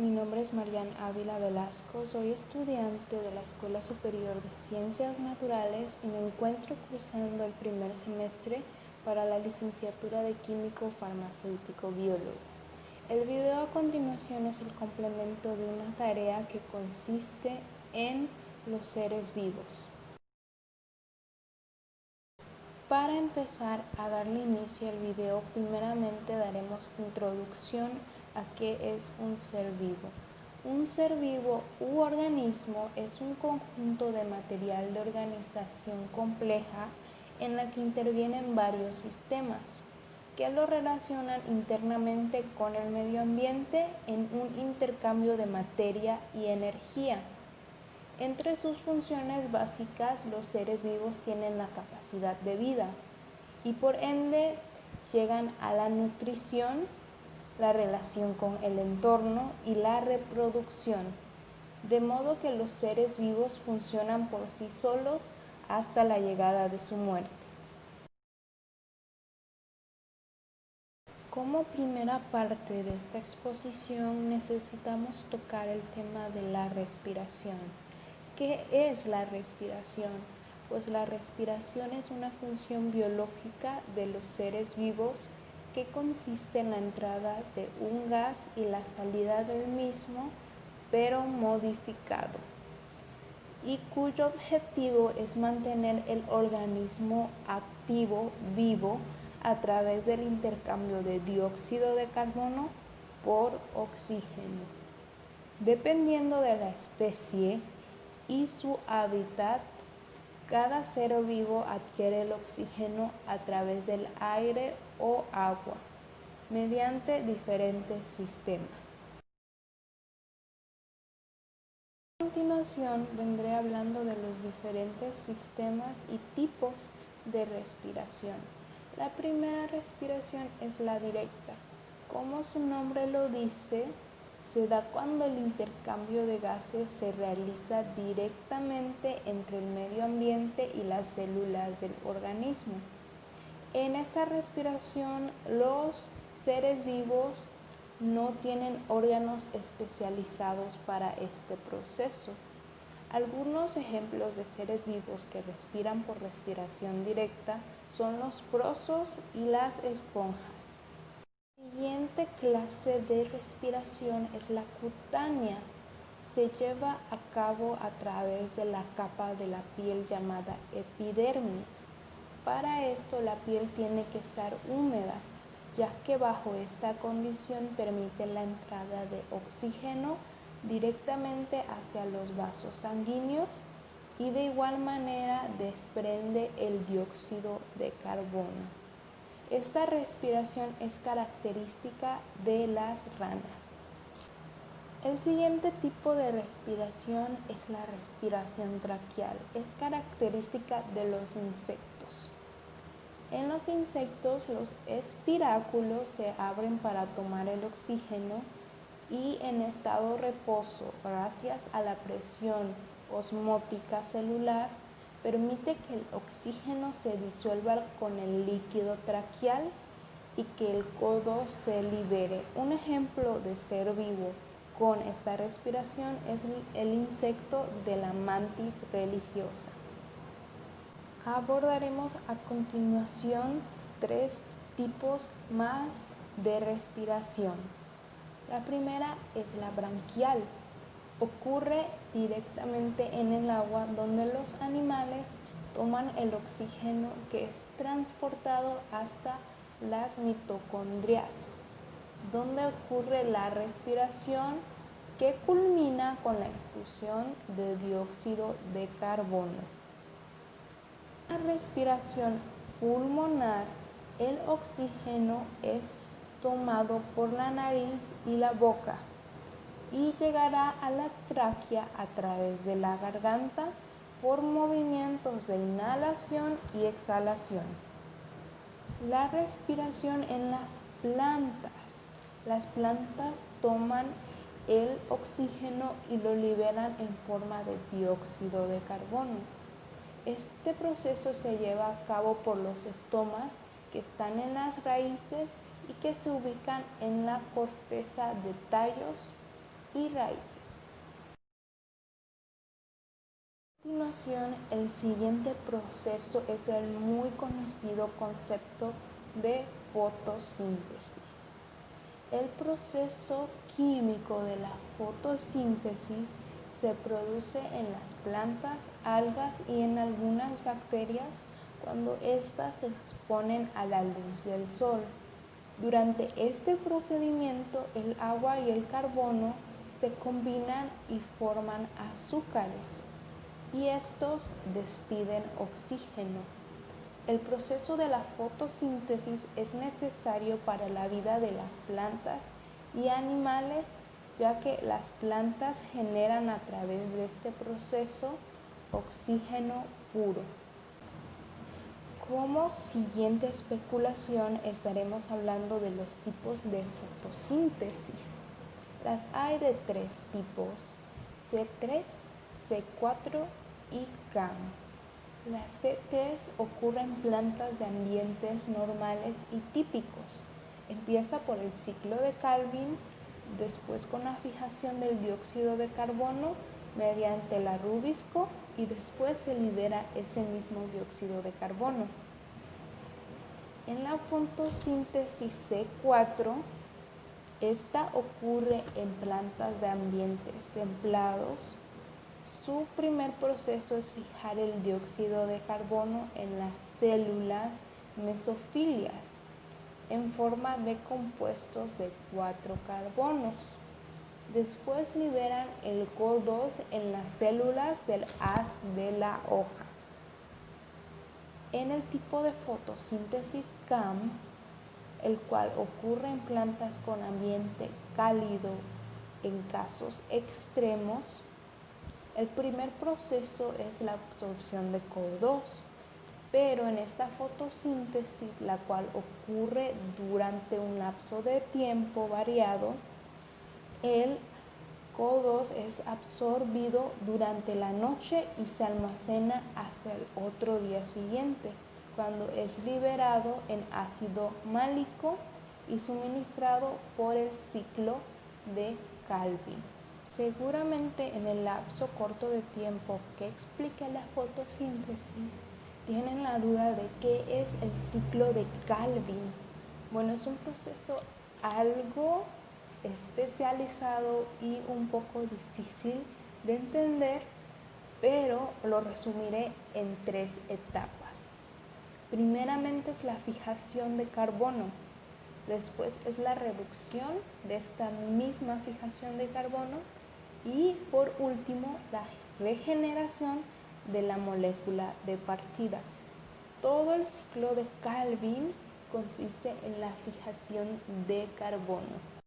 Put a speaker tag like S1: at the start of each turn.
S1: mi nombre es Marian Ávila Velasco, soy estudiante de la Escuela Superior de Ciencias Naturales y me encuentro cursando el primer semestre para la licenciatura de Químico Farmacéutico Biólogo. El video a continuación es el complemento de una tarea que consiste en los seres vivos. Para empezar a darle inicio al video, primeramente daremos introducción a qué es un ser vivo. Un ser vivo u organismo es un conjunto de material de organización compleja en la que intervienen varios sistemas que lo relacionan internamente con el medio ambiente en un intercambio de materia y energía. Entre sus funciones básicas, los seres vivos tienen la capacidad de vida y por ende llegan a la nutrición, la relación con el entorno y la reproducción, de modo que los seres vivos funcionan por sí solos hasta la llegada de su muerte. Como primera parte de esta exposición necesitamos tocar el tema de la respiración. ¿Qué es la respiración? Pues la respiración es una función biológica de los seres vivos que consiste en la entrada de un gas y la salida del mismo, pero modificado, y cuyo objetivo es mantener el organismo activo, vivo, a través del intercambio de dióxido de carbono por oxígeno. Dependiendo de la especie y su hábitat, cada ser vivo adquiere el oxígeno a través del aire o agua, mediante diferentes sistemas. A continuación vendré hablando de los diferentes sistemas y tipos de respiración. La primera respiración es la directa. Como su nombre lo dice, se da cuando el intercambio de gases se realiza directamente entre el medio ambiente y las células del organismo. En esta respiración, los seres vivos no tienen órganos especializados para este proceso. Algunos ejemplos de seres vivos que respiran por respiración directa son los prosos y las esponjas. La siguiente clase de respiración es la cutánea. Se lleva a cabo a través de la capa de la piel llamada epidermis. Para esto la piel tiene que estar húmeda, ya que bajo esta condición permite la entrada de oxígeno directamente hacia los vasos sanguíneos y de igual manera desprende el dióxido de carbono. Esta respiración es característica de las ranas. El siguiente tipo de respiración es la respiración traqueal. Es característica de los insectos. En los insectos, los espiráculos se abren para tomar el oxígeno y en estado de reposo, gracias a la presión osmótica celular, permite que el oxígeno se disuelva con el líquido traqueal y que el codo se libere. Un ejemplo de ser vivo con esta respiración es el insecto de la mantis religiosa. Abordaremos a continuación 3 tipos más de respiración. La primera es la branquial. Ocurre directamente en el agua donde los animales toman el oxígeno que es transportado hasta las mitocondrias, donde ocurre la respiración que culmina con la expulsión de dióxido de carbono. En la respiración pulmonar, el oxígeno es tomado por la nariz y la boca y llegará a la tráquea a través de la garganta por movimientos de inhalación y exhalación. La respiración en las plantas. Las plantas toman el oxígeno y lo liberan en forma de dióxido de carbono. Este proceso se lleva a cabo por los estomas que están en las raíces y que se ubican en la corteza de tallos y raíces. A continuación, el siguiente proceso es el muy conocido concepto de fotosíntesis. El proceso químico de la fotosíntesis se produce en las plantas, algas y en algunas bacterias cuando éstas se exponen a la luz del sol. Durante este procedimiento, el agua y el carbono se combinan y forman azúcares, y estos despiden oxígeno. El proceso de la fotosíntesis es necesario para la vida de las plantas y animales, ya que las plantas generan a través de este proceso oxígeno puro. Como siguiente especulación estaremos hablando de los tipos de fotosíntesis. Las hay de 3 tipos: C3, C4 y CAM. La C3 ocurre en plantas de ambientes normales y típicos. Empieza por el ciclo de Calvin, después con la fijación del dióxido de carbono mediante la rubisco y después se libera ese mismo dióxido de carbono. En la fotosíntesis C4, esta ocurre en plantas de ambientes templados. Su primer proceso es fijar el dióxido de carbono en las células mesofilias en forma de compuestos de 4 carbonos. Después liberan el CO2 en las células del haz de la hoja. En el tipo de fotosíntesis CAM, el cual ocurre en plantas con ambiente cálido en casos extremos, el primer proceso es la absorción de CO2, pero en esta fotosíntesis, la cual ocurre durante un lapso de tiempo variado, el CO2 es absorbido durante la noche y se almacena hasta el otro día siguiente, cuando es liberado en ácido málico y suministrado por el ciclo de Calvin. Seguramente en el lapso corto de tiempo que explique la fotosíntesis, tienen la duda de qué es el ciclo de Calvin. Bueno, es un proceso algo especializado y un poco difícil de entender, pero lo resumiré en 3 etapas. Primeramente es la fijación de carbono, después es la reducción de esta misma fijación de carbono y por último la regeneración de la molécula de partida. Todo el ciclo de Calvin consiste en la fijación de carbono.